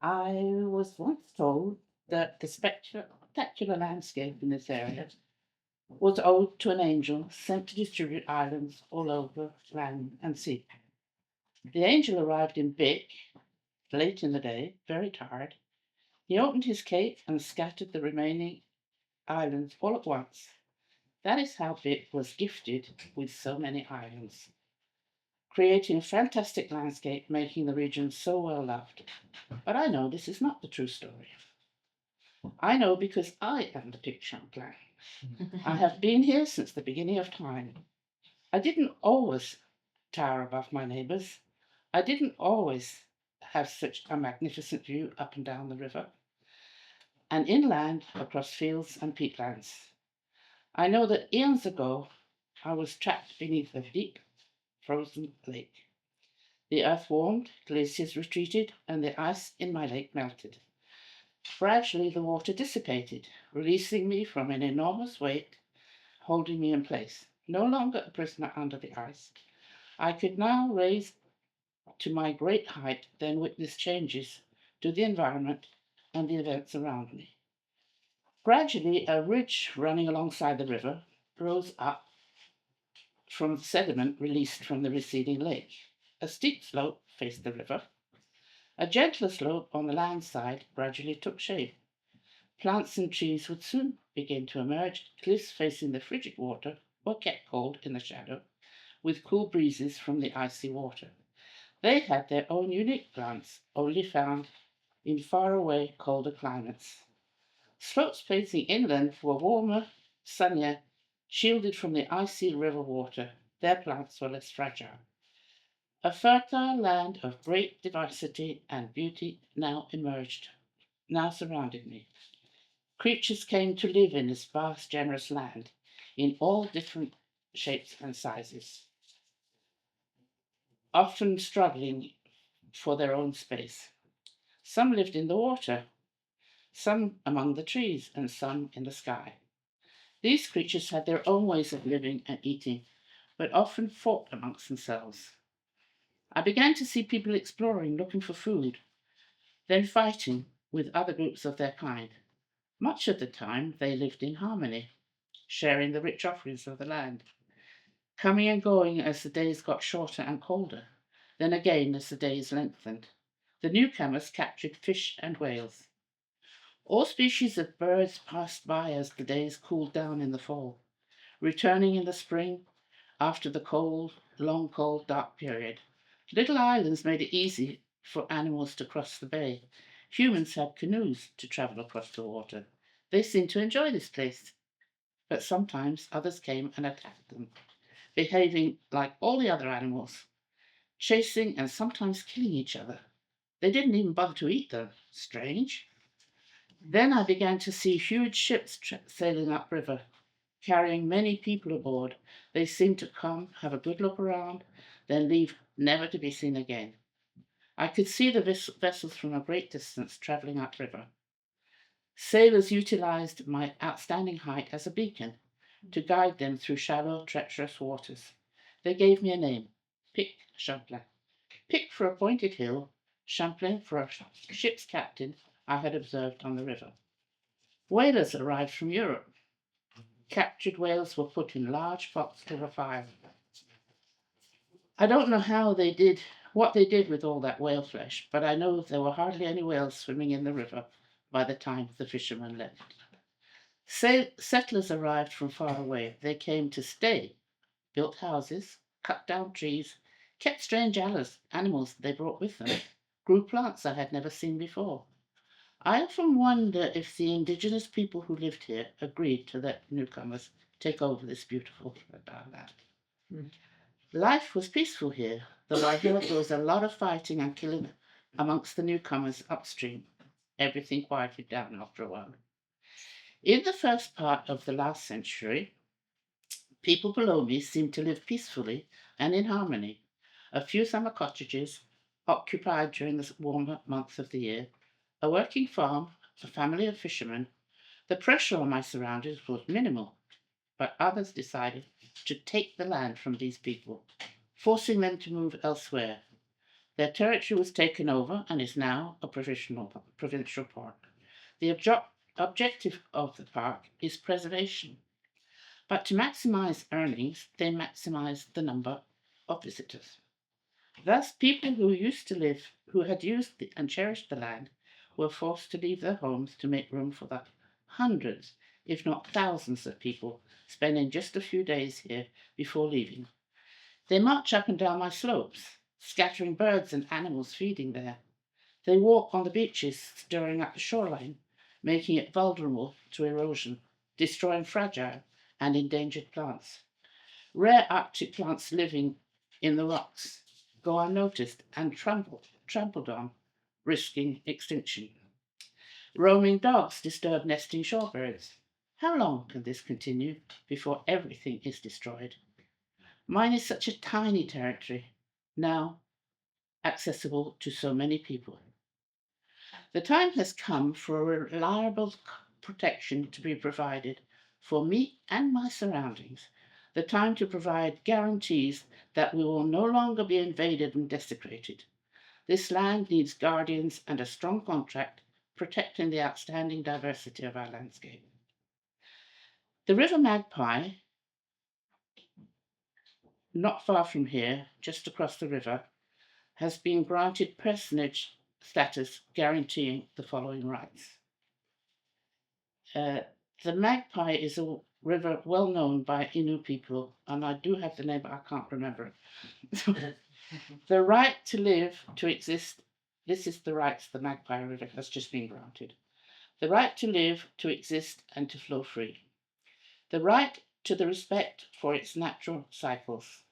I was once told that the spectacular landscape in this area was owed to an angel sent to distribute islands all over land and sea. The angel arrived in Bic late in the day, very tired. He opened his cape and scattered the remaining islands all at once. That is how Bic was gifted with so many islands, creating a fantastic landscape, making the region so well loved. But I know this is not the true story. I know because I am the Pic Champlain. I have been here since the beginning of time. I didn't always tower above my neighbours. I didn't always have such a magnificent view up and down the river and inland across fields and peatlands. I know that eons ago I was trapped beneath a deep frozen lake. The earth warmed, glaciers retreated, and the ice in my lake melted. Gradually, the water dissipated, releasing me from an enormous weight holding me in place. No longer a prisoner under the ice, I could now raise to my great height, then witness changes to the environment and the events around me. Gradually, a ridge running alongside the river rose up from sediment released from the receding lake. A steep slope faced the river. A gentler slope on the land side gradually took shape. Plants and trees would soon begin to emerge. Cliffs facing the frigid water were kept cold in the shadow, with cool breezes from the icy water. They had their own unique plants, only found in faraway, colder climates. Slopes facing inland were warmer, sunnier, shielded from the icy river water. Their plants were less fragile. A fertile land of great diversity and beauty now surrounded me. Creatures came to live in this vast, generous land in all different shapes and sizes, often struggling for their own space. Some lived in the water, some among the trees, and some in the sky. These creatures had their own ways of living and eating, but often fought amongst themselves. I began to see people exploring, looking for food, then fighting with other groups of their kind. Much of the time, they lived in harmony, sharing the rich offerings of the land, coming and going as the days got shorter and colder, then again as the days lengthened. The newcomers captured fish and whales. All species of birds passed by as the days cooled down in the fall, returning in the spring after the cold, long, cold, dark period. Little islands made it easy for animals to cross the bay. Humans had canoes to travel across the water. They seemed to enjoy this place, but sometimes others came and attacked them, behaving like all the other animals, chasing and sometimes killing each other. They didn't even bother to eat them. Strange. Then I began to see huge ships sailing upriver, carrying many people aboard. They seemed to come, have a good look around, then leave, never to be seen again. I could see the vessels from a great distance traveling upriver. Sailors utilized my outstanding height as a beacon to guide them through shallow, treacherous waters. They gave me a name, Pic Champlain. Pic for a pointed hill, Champlain for a ship's captain I had observed on the river. Whalers arrived from Europe. Captured whales were put in large pots over fire. I don't know what they did with all that whale flesh, but I know there were hardly any whales swimming in the river by the time the fishermen left. Settlers arrived from far away. They came to stay, built houses, cut down trees, kept strange animals they brought with them, grew plants I had never seen before. I often wonder if the indigenous people who lived here agreed to let newcomers take over this beautiful land. Mm. Life was peaceful here, though I heard there was a lot of fighting and killing amongst the newcomers upstream. Everything quieted down after a while. In the first part of the last century, people below me seemed to live peacefully and in harmony. A few summer cottages, occupied during the warmer months of the year, a working farm, a family of fishermen. The pressure on my surroundings was minimal, but others decided to take the land from these people, forcing them to move elsewhere. Their territory was taken over and is now a provincial park. The objective of the park is preservation, but to maximize earnings, they maximize the number of visitors. Thus, people who had used and cherished the land, were forced to leave their homes to make room for the hundreds, if not thousands, of people spending just a few days here before leaving. They march up and down my slopes, scattering birds and animals feeding there. They walk on the beaches, stirring up the shoreline, making it vulnerable to erosion, destroying fragile and endangered plants. Rare Arctic plants living in the rocks go unnoticed and trampled on, risking extinction. Roaming dogs disturb nesting shorebirds. How long can this continue before everything is destroyed? Mine is such a tiny territory, now accessible to so many people. The time has come for a reliable protection to be provided for me and my surroundings. The time to provide guarantees that we will no longer be invaded and desecrated. This land needs guardians and a strong contract protecting the outstanding diversity of our landscape. The River Magpie, not far from here, just across the river, has been granted personage status guaranteeing the following rights. The Magpie is a river well known by Innu people, and I do have the name, but I can't remember it. The right to live, to exist, this is the rights the Magpie River has just been granted. The right to live, to exist, and to flow free. The right to the respect for its natural cycles.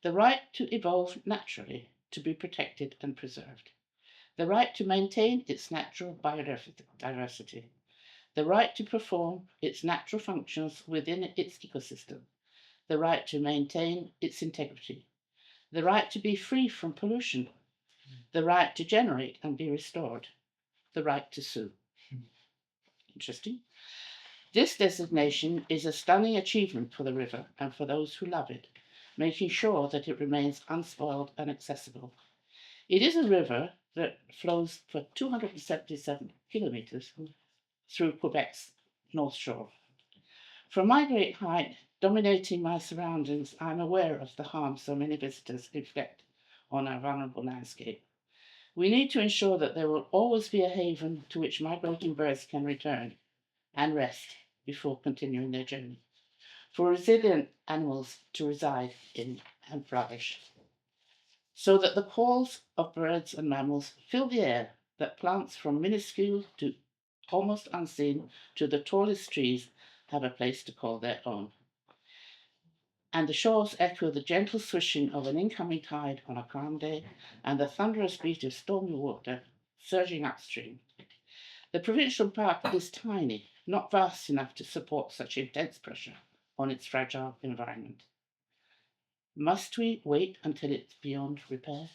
The right to evolve naturally, to be protected and preserved. The right to maintain its natural biodiversity. The right to perform its natural functions within its ecosystem. The right to maintain its integrity. The right to be free from pollution. The right to generate and be restored. The right to sue. Interesting. This designation is a stunning achievement for the river and for those who love it, making sure that it remains unspoiled and accessible. It is a river that flows for 277 kilometers through Quebec's North Shore. From my great height, dominating my surroundings, I am aware of the harm so many visitors inflict on our vulnerable landscape. We need to ensure that there will always be a haven to which migrating birds can return and rest before continuing their journey, for resilient animals to reside in and flourish, so that the calls of birds and mammals fill the air, that plants from minuscule to almost unseen to the tallest trees have a place to call their own. And the shores echo the gentle swishing of an incoming tide on a calm day and the thunderous beat of stormy water surging upstream. The provincial park is tiny, not vast enough to support such intense pressure on its fragile environment. Must we wait until it's beyond repair?